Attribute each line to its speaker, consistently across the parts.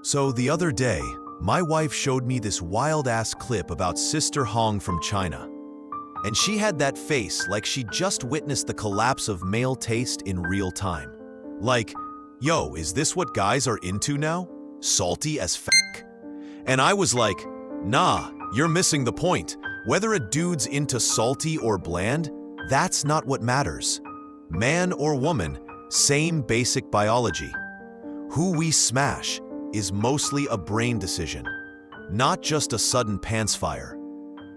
Speaker 1: So the other day, my wife showed me this wild-ass clip about Sisterhong from China. And she had that face like she just witnessed the collapse of male taste in real time. Like, yo, is this what guys are into now? Salty as fuck. And I was like, nah, you're missing the point. Whether a dude's into salty or bland, that's not what matters. Man or woman, same basic biology. Who we smash is mostly a brain decision, not just a sudden pants fire.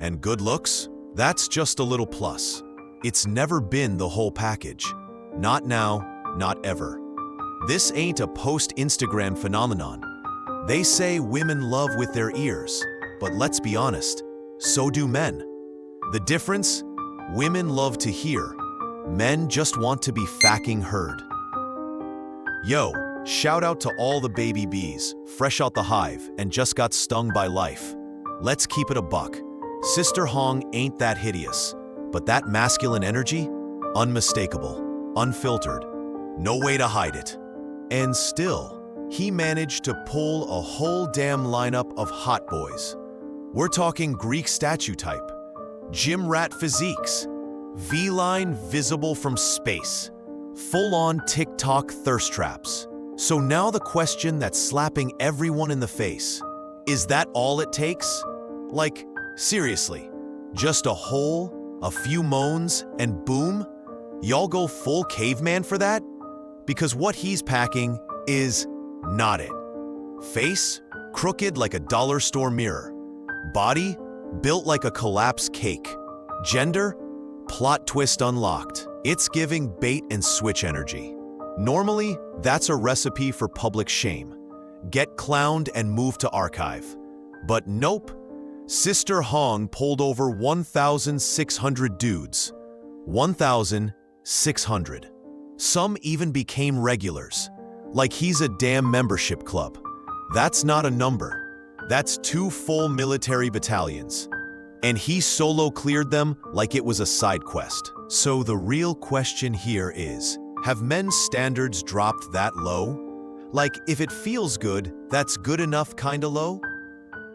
Speaker 1: And good looks? That's just a little plus. It's never been the whole package. Not now, not ever. This ain't a post-Instagram phenomenon. They say women love with their ears, but let's be honest, so do men. The difference? Women love to hear. Men just want to be fucking heard. Yo, shout out to all the baby bees, fresh out the hive, and just got stung by life. Let's keep it a buck. Sisterhong ain't that hideous, but that masculine energy? Unmistakable, unfiltered, no way to hide it. And still, he managed to pull a whole damn lineup of hot boys. We're talking Greek statue type, gym rat physiques, V-line visible from space, full-on TikTok thirst traps. So now the question that's slapping everyone in the face, is that all it takes? Like, seriously, just a hole, a few moans, and boom? Y'all go full caveman for that? Because what he's packing is not it. Face, crooked like a dollar store mirror. Body, built like a collapsed cake. Gender, plot twist unlocked. It's giving bait and switch energy. Normally, that's a recipe for public shame. Get clowned and move to archive. But nope. Sisterhong pulled over 1,600 dudes. 1,600. Some even became regulars. Like he's a damn membership club. That's not a number. That's 2 full military battalions. And he solo cleared them like it was a side quest. So the real question here is, have men's standards dropped that low? Like, if it feels good, that's good enough kinda low?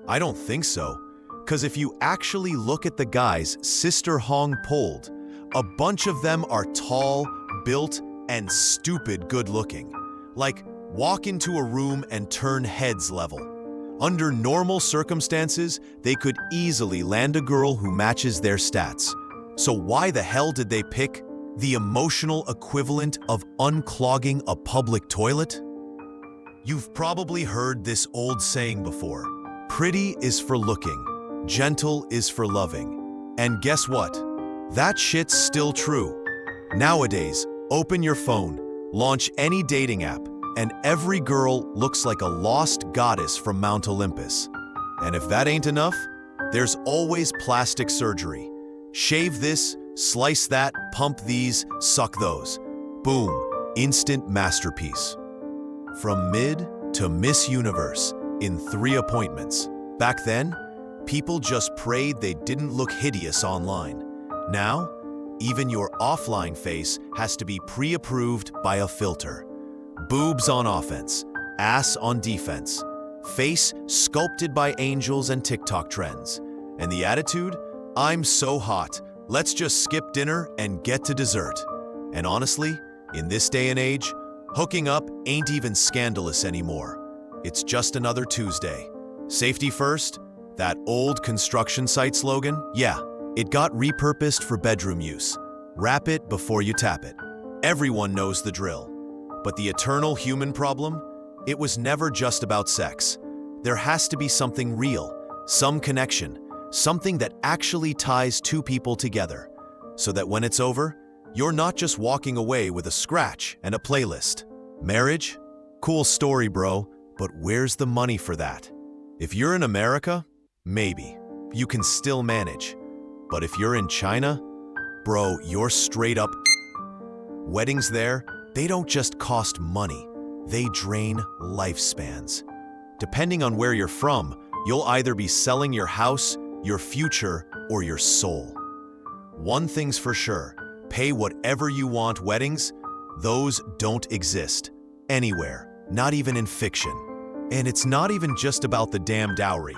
Speaker 1: I don't think so. Because if you actually look at the guys Sisterhong pulled, a bunch of them are tall, built, and stupid good looking. Like, walk into a room and turn heads level. Under normal circumstances, they could easily land a girl who matches their stats. So why the hell did they pick the emotional equivalent of unclogging a public toilet? You've probably heard this old saying before. Pretty is for looking, gentle is for loving. And guess what? That shit's still true. Nowadays, open your phone, launch any dating app, and every girl looks like a lost goddess from Mount Olympus. And if that ain't enough, there's always plastic surgery. Shave this, slice that, pump these, suck those. Boom, instant masterpiece. From mid to Miss Universe in 3 appointments. Back then, people just prayed they didn't look hideous online. Now, even your offline face has to be pre-approved by a filter. Boobs on offense, ass on defense, face sculpted by angels and TikTok trends. And the attitude? I'm so hot, let's just skip dinner and get to dessert. And honestly, in this day and age, hooking up ain't even scandalous anymore. It's just another Tuesday. Safety first? That old construction site slogan? Yeah, it got repurposed for bedroom use. Wrap it before you tap it. Everyone knows the drill. But the eternal human problem? It was never just about sex. There has to be something real, some connection, something that actually ties 2 people together, so that when it's over, you're not just walking away with a scratch and a playlist. Marriage? Cool story, bro, but where's the money for that? If you're in America, maybe. You can still manage. But if you're in China, bro, you're straight up. Weddings there, they don't just cost money, they drain lifespans. Depending on where you're from, you'll either be selling your house, your future, or your soul. One thing's for sure, pay whatever you want weddings, those don't exist. Anywhere, not even in fiction. And it's not even just about the damn dowry.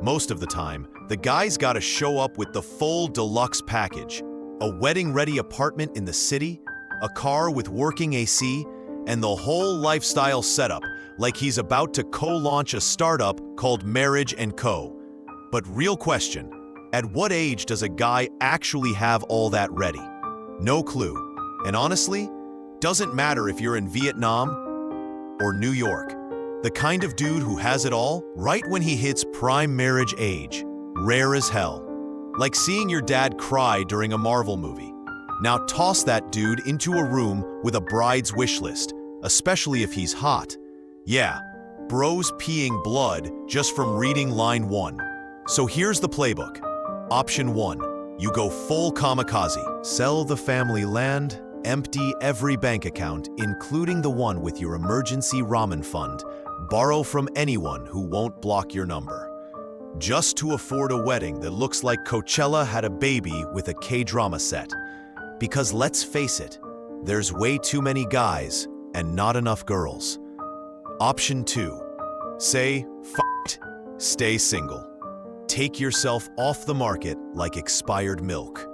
Speaker 1: Most of the time, the guy's gotta show up with the full deluxe package. A wedding-ready apartment in the city, a car with working AC, and the whole lifestyle setup like he's about to co-launch a startup called Marriage & Co. But real question, at what age does a guy actually have all that ready? No clue. And honestly, doesn't matter if you're in Vietnam or New York. The kind of dude who has it all right when he hits prime marriage age. Rare as hell. Like seeing your dad cry during a Marvel movie. Now toss that dude into a room with a bride's wish list, especially if he's hot. Yeah, bro's peeing blood just from reading line 1. So here's the playbook. Option 1, you go full kamikaze. Sell the family land, empty every bank account, including the one with your emergency ramen fund. Borrow from anyone who won't block your number. Just to afford a wedding that looks like Coachella had a baby with a K-drama set. Because let's face it, there's way too many guys and not enough girls. Option 2, say, f*** it, stay single. Take yourself off the market like expired milk.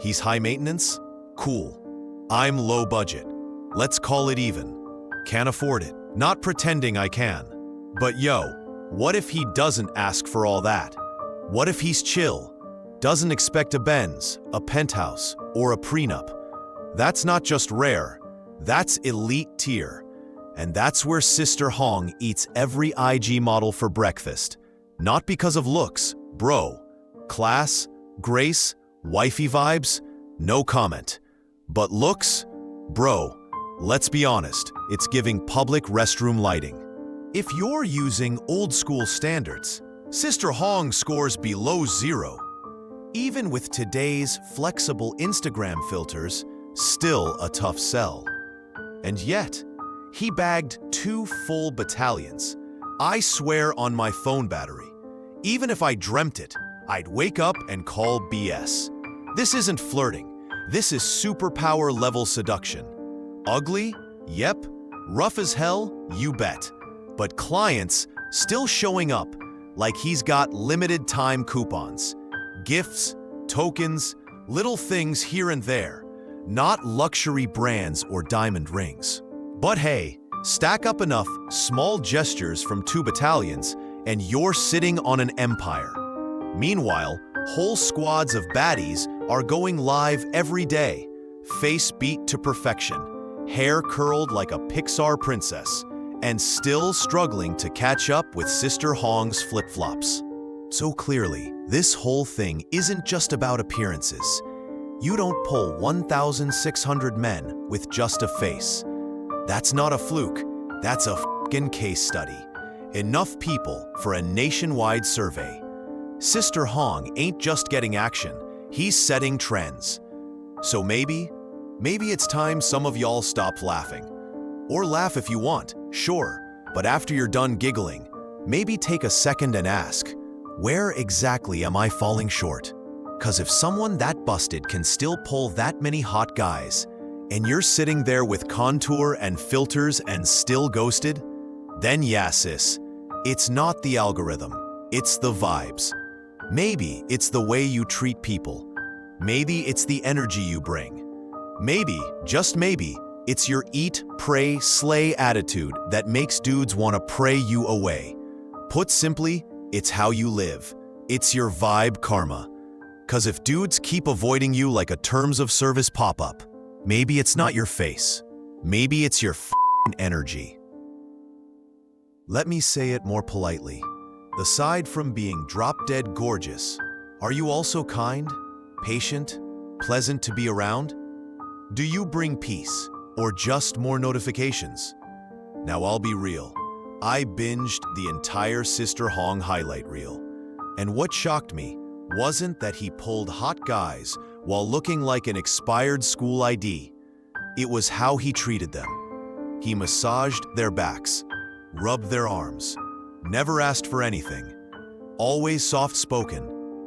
Speaker 1: He's high maintenance? Cool. I'm low budget. Let's call it even. Can't afford it. Not pretending I can. But yo, what if he doesn't ask for all that? What if he's chill? Doesn't expect a Benz, a penthouse, or a prenup? That's not just rare, that's elite tier. And that's where Sisterhong eats every IG model for breakfast. Not because of looks, bro. Class, grace, wifey vibes, no comment. But looks, bro, let's be honest, it's giving public restroom lighting. If you're using old school standards, Sisterhong scores below 0. Even with today's flexible Instagram filters, still a tough sell. And yet, he bagged 2 full battalions. I swear on my phone battery. Even if I dreamt it, I'd wake up and call BS. This isn't flirting. This is superpower level seduction. Ugly? Yep. Rough as hell? You bet. But clients still showing up like he's got limited time coupons. Gifts, tokens, little things here and there. Not luxury brands or diamond rings. But hey, stack up enough small gestures from 2 battalions and you're sitting on an empire. Meanwhile, whole squads of baddies are going live every day. Face beat to perfection, hair curled like a Pixar princess, and still struggling to catch up with Sisterhong's flip-flops. So clearly, this whole thing isn't just about appearances. You don't pull 1,600 men with just a face. That's not a fluke, that's a f***ing case study. Enough people for a nationwide survey. Sisterhong ain't just getting action, he's setting trends. So maybe it's time some of y'all stop laughing. Or laugh if you want, sure, but after you're done giggling, maybe take a second and ask, where exactly am I falling short? 'Cause if someone that busted can still pull that many hot guys, and you're sitting there with contour and filters and still ghosted, then yeah, sis, it's not the algorithm, it's the vibes. Maybe it's the way you treat people. Maybe it's the energy you bring. Maybe, just maybe, it's your eat, pray, slay attitude that makes dudes want to pray you away. Put simply, it's how you live. It's your vibe karma. 'Cause if dudes keep avoiding you like a terms of service pop-up, maybe it's not your face. Maybe it's your f***ing energy. Let me say it more politely. Aside from being drop-dead gorgeous, are you also kind, patient, pleasant to be around? Do you bring peace, or just more notifications? Now I'll be real. I binged the entire Sisterhong highlight reel. And what shocked me wasn't that he pulled hot guys while looking like an expired school ID. It was how he treated them. He massaged their backs, rubbed their arms, never asked for anything. Always soft-spoken,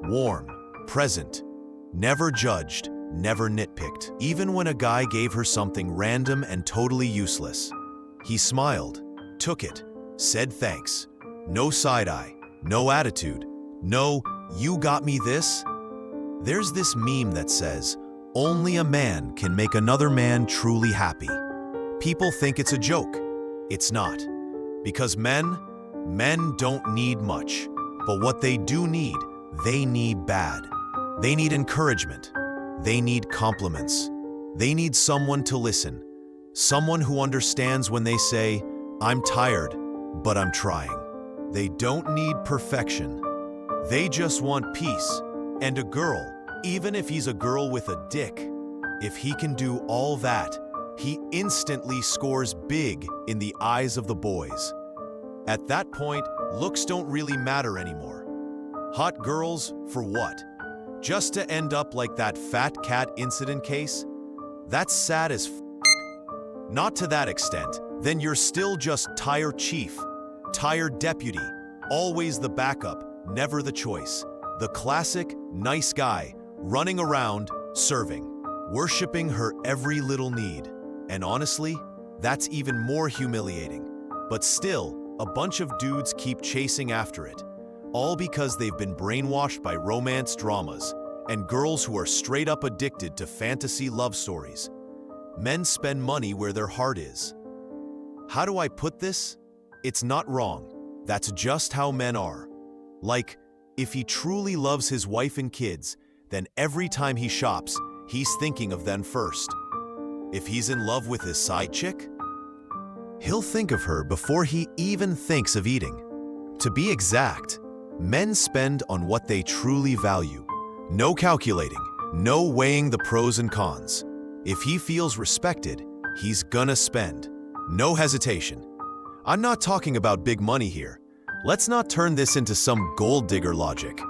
Speaker 1: warm, present, never judged, never nitpicked. Even when a guy gave her something random and totally useless, he smiled, took it, said thanks. No side-eye, no attitude, no, you got me this. There's this meme that says, only a man can make another man truly happy. People think it's a joke. It's not. Because men don't need much. But what they do need, they need bad. They need encouragement. They need compliments. They need someone to listen. Someone who understands when they say, I'm tired, but I'm trying. They don't need perfection. They just want peace. And a girl, even if he's a girl with a dick, if he can do all that, he instantly scores big in the eyes of the boys. At that point, looks don't really matter anymore. Hot girls, for what? Just to end up like that fat cat incident case? That's sad as f. Not to that extent, then you're still just tired chief, tired deputy, always the backup, never the choice. The classic, nice guy, running around, serving, worshiping her every little need. And honestly, that's even more humiliating. But still, a bunch of dudes keep chasing after it. All because they've been brainwashed by romance dramas and girls who are straight up addicted to fantasy love stories. Men spend money where their heart is. How do I put this? It's not wrong. That's just how men are. Like, if he truly loves his wife and kids, then every time he shops, he's thinking of them first. If he's in love with his side chick, he'll think of her before he even thinks of eating. To be exact, men spend on what they truly value. No calculating, no weighing the pros and cons. If he feels respected, he's gonna spend. No hesitation. I'm not talking about big money here. Let's not turn this into some gold digger logic.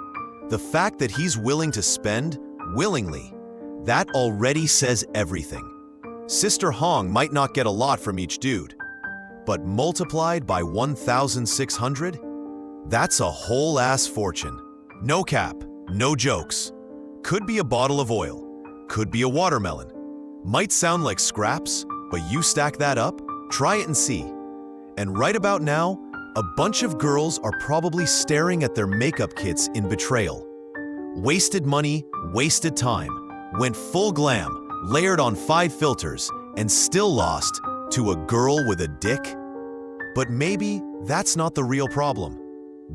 Speaker 1: The fact that he's willing to spend, willingly, that already says everything. Sisterhong might not get a lot from each dude, but multiplied by 1,600? That's a whole ass fortune. No cap, no jokes. Could be a bottle of oil, could be a watermelon. Might sound like scraps, but you stack that up, try it and see. And right about now, a bunch of girls are probably staring at their makeup kits in betrayal. Wasted money, wasted time, went full glam, layered on 5 filters, and still lost to a girl with a dick? But maybe that's not the real problem.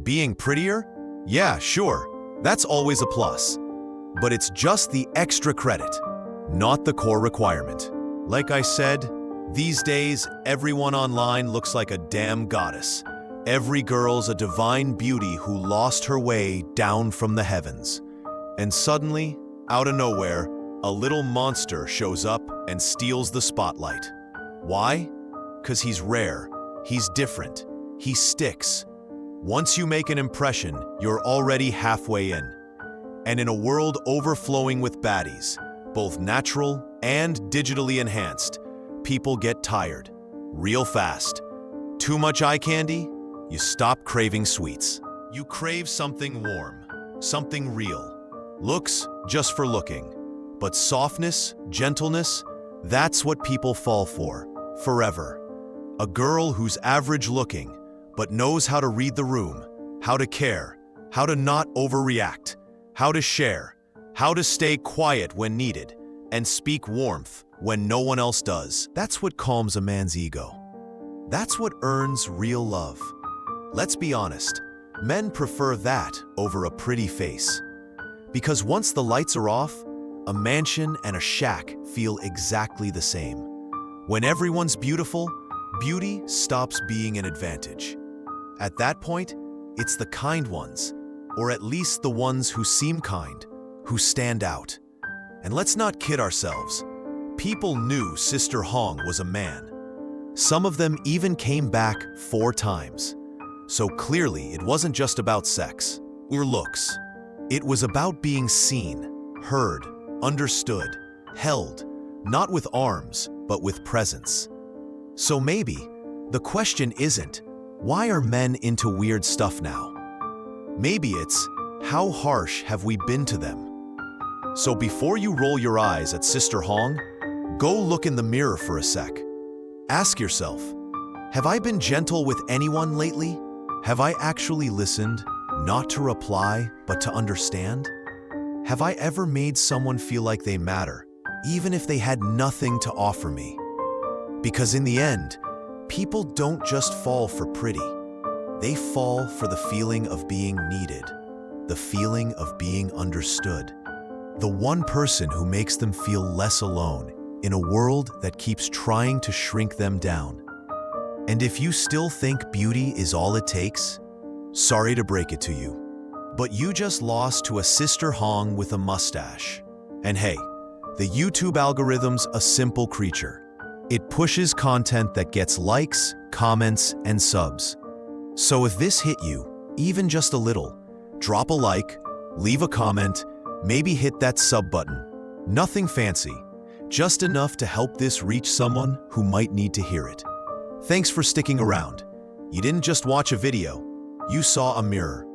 Speaker 1: Being prettier? Yeah, sure, that's always a plus. But it's just the extra credit, not the core requirement. Like I said, these days, everyone online looks like a damn goddess. Every girl's a divine beauty who lost her way down from the heavens. And suddenly, out of nowhere, a little monster shows up and steals the spotlight. Why? 'Cause he's rare, he's different, he sticks. Once you make an impression, you're already halfway in. And in a world overflowing with baddies, both natural and digitally enhanced, people get tired, real fast. Too much eye candy? You stop craving sweets. You crave something warm, something real. Looks, just for looking. But softness, gentleness, that's what people fall for, forever. A girl who's average looking, but knows how to read the room, how to care, how to not overreact, how to share, how to stay quiet when needed, and speak warmth when no one else does. That's what calms a man's ego. That's what earns real love. Let's be honest, men prefer that over a pretty face. Because once the lights are off, a mansion and a shack feel exactly the same. When everyone's beautiful, beauty stops being an advantage. At that point, it's the kind ones, or at least the ones who seem kind, who stand out. And let's not kid ourselves. People knew Sisterhong was a man. Some of them even came back 4 times. So clearly, it wasn't just about sex or looks. It was about being seen, heard, understood, held, not with arms, but with presence. So maybe the question isn't, why are men into weird stuff now? Maybe it's, how harsh have we been to them? So before you roll your eyes at Sisterhong, go look in the mirror for a sec. Ask yourself, Have I been gentle with anyone lately? Have I actually listened, not to reply, but to understand? Have I ever made someone feel like they matter, even if they had nothing to offer me? Because in the end, people don't just fall for pretty. They fall for the feeling of being needed, the feeling of being understood, the one person who makes them feel less alone in a world that keeps trying to shrink them down. And if you still think beauty is all it takes, sorry to break it to you, but you just lost to a Sisterhong with a mustache. And hey, the YouTube algorithm's a simple creature. It pushes content that gets likes, comments, and subs. So if this hit you, even just a little, drop a like, leave a comment, maybe hit that sub button. Nothing fancy, just enough to help this reach someone who might need to hear it. Thanks for sticking around. You didn't just watch a video, you saw a mirror.